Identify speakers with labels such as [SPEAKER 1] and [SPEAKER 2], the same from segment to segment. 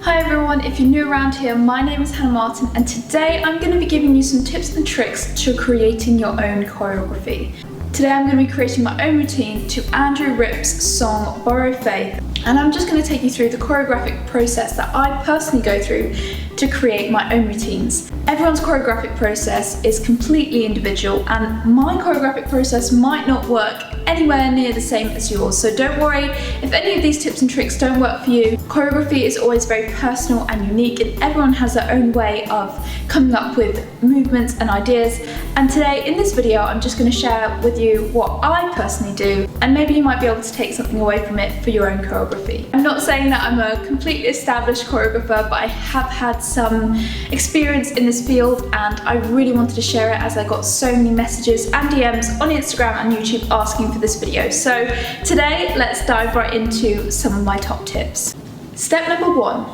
[SPEAKER 1] Hi everyone, if you're new around here, my name is Hannah Martin and today I'm going to be giving you some tips and tricks to creating your own choreography. Today I'm going to be creating my own routine to Andrew Ripp's song Borrow Faith, and I'm just going to take you through the choreographic process that I personally go through to create my own routines. Everyone's choreographic process is completely individual and my choreographic process might not work anywhere near the same as yours, so don't worry if any of these tips and tricks don't work for you. Choreography is always very personal and unique and everyone has their own way of coming up with movements and ideas, and today in this video I'm just going to share with you what I personally do and maybe you might be able to take something away from it for your own choreography. I'm not saying that I'm a completely established choreographer, but I have had some experience in this field and I really wanted to share it as I got so many messages and DMs on Instagram and YouTube asking for this video. So today let's dive right into some of my top tips. Step number 1,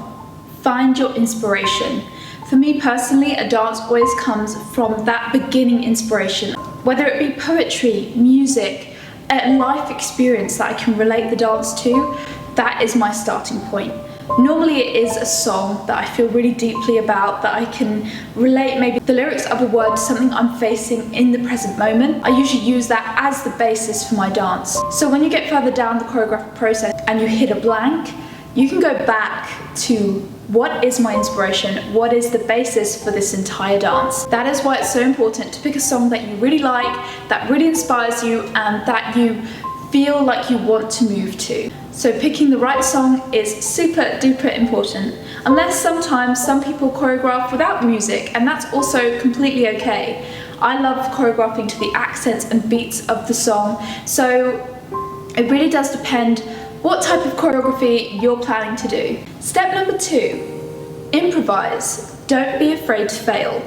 [SPEAKER 1] find your inspiration. For me personally, a dance always comes from that beginning inspiration, whether it be poetry, music, a life experience that I can relate the dance to. That is my starting point. Normally it is a song that I feel really deeply about, that I can relate maybe the lyrics of a word to something I'm facing in the present moment. I usually use that as the basis for my dance. So when you get further down the choreographic process and you hit a blank, you can go back to what is my inspiration, what is the basis for this entire dance. That is why it's so important to pick a song that you really like, that really inspires you and that you feel like you want to move to. So picking the right song is super duper important, unless sometimes some people choreograph without music, and that's also completely okay. I love choreographing to the accents and beats of the song, so it really does depend what type of choreography you're planning to do. Step number 2, improvise. Don't be afraid to fail.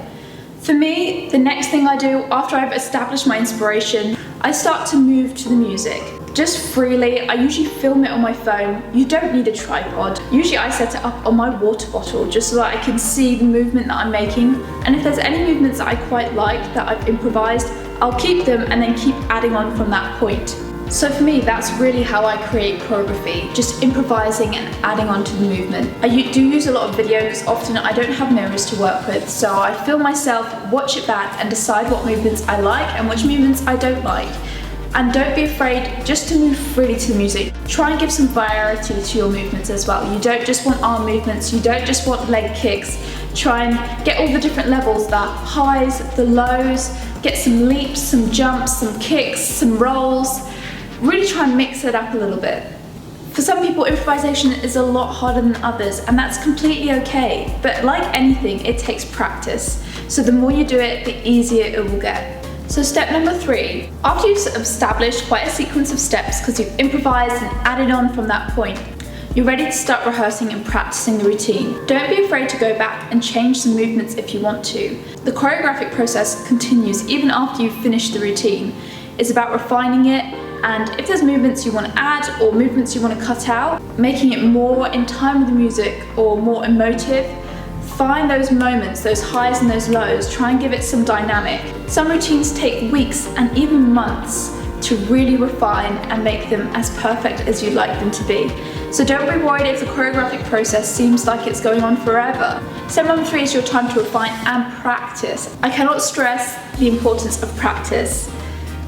[SPEAKER 1] For me, the next thing I do after I've established my inspiration, I start to move to the music. Just freely. I usually film it on my phone. You don't need a tripod. Usually I set it up on my water bottle just so that I can see the movement that I'm making. And if there's any movements that I quite like that I've improvised, I'll keep them and then keep adding on from that point. So for me, that's really how I create choreography, just improvising and adding on to the movement. I do use a lot of video because often I don't have mirrors to work with, so I film myself, watch it back and decide what movements I like and which movements I don't like. And don't be afraid just to move freely to the music. Try and give some variety to your movements as well. You don't just want arm movements, you don't just want leg kicks. Try and get all the different levels, the highs, the lows, get some leaps, some jumps, some kicks, some rolls. Really try and mix it up a little bit. For some people, improvisation is a lot harder than others, and that's completely okay. But like anything, it takes practice. So the more you do it, the easier it will get. So step number 3, after you've established quite a sequence of steps because you've improvised and added on from that point, you're ready to start rehearsing and practicing the routine. Don't be afraid to go back and change some movements if you want to. The choreographic process continues even after you've finished the routine. It's about refining it, and if there's movements you want to add or movements you want to cut out, making it more in time with the music or more emotive, find those moments, those highs and those lows, try and give it some dynamic. Some routines take weeks and even months to really refine and make them as perfect as you'd like them to be. So don't be worried if the choreographic process seems like it's going on forever. Step number 3 is your time to refine and practice. I cannot stress the importance of practice.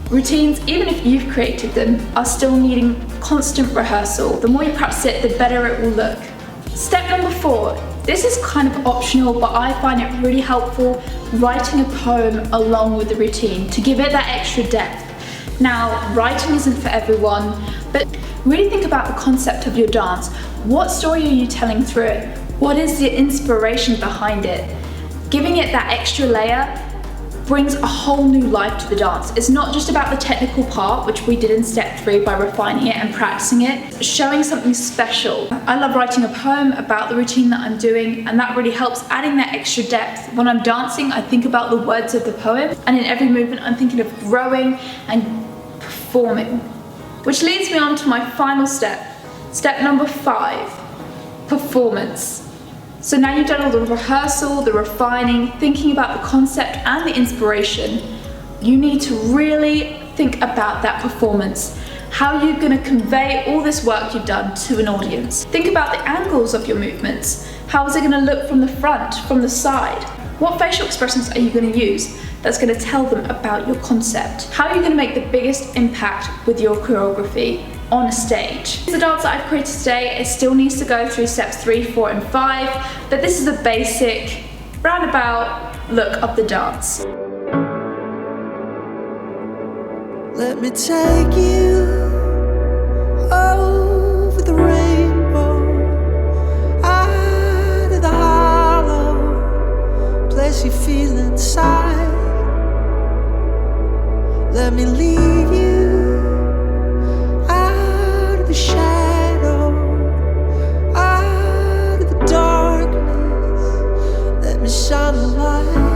[SPEAKER 1] Routines, even if you've created them, are still needing constant rehearsal. The more you practice it, the better it will look. Step number 4, this is kind of optional, but I find it really helpful, writing a poem along with the routine to give it that extra depth. Now, writing isn't for everyone, but really think about the concept of your dance. What story are you telling through it? What is the inspiration behind it? Giving it that extra layer brings a whole new life to the dance. It's not just about the technical part, which we did in step 3 by refining it and practicing it, showing something special. I love writing a poem about the routine that I'm doing, and that really helps adding that extra depth. When I'm dancing, I think about the words of the poem, and in every movement I'm thinking of growing and performing. Which leads me on to my final step. Step number 5, performance. So now you've done all the rehearsal, the refining, thinking about the concept and the inspiration, you need to really think about that performance. How are you going to convey all this work you've done to an audience? Think about the angles of your movements. How is it going to look from the front, from the side? What facial expressions are you going to use that's going to tell them about your concept? How are you going to make the biggest impact with your choreography on a stage? The dance that I've created today, it still needs to go through steps 3, 4, and 5, but this is a basic, roundabout look of the dance.
[SPEAKER 2] Let me take you over the rainbow, out of the hollow place you feel inside. Let me lead you out of the shadow, out of the darkness. Let me shine a light.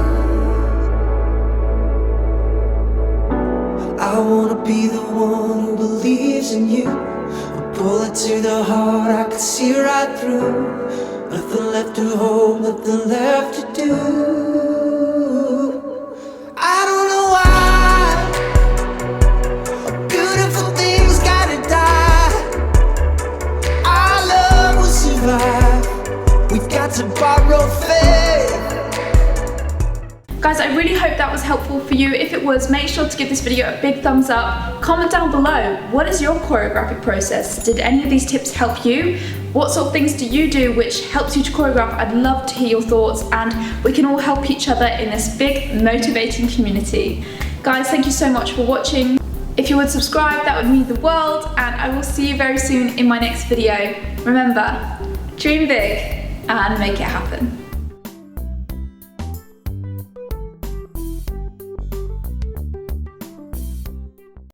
[SPEAKER 2] I wanna be the one who believes in you. A bullet to the heart I can see right through. Nothing left to hold, nothing left to do. I don't know why beautiful things gotta die. Our love will survive. We've got to borrow faith.
[SPEAKER 1] Guys, I really hope that was helpful for you. If it was, make sure to give this video a big thumbs up. Comment down below, what is your choreographic process? Did any of these tips help you? What sort of things do you do which helps you to choreograph? I'd love to hear your thoughts, and we can all help each other in this big, motivating community. Guys, thank you so much for watching. If you would subscribe, that would mean the world, and I will see you very soon in my next video. Remember, dream big and make it happen.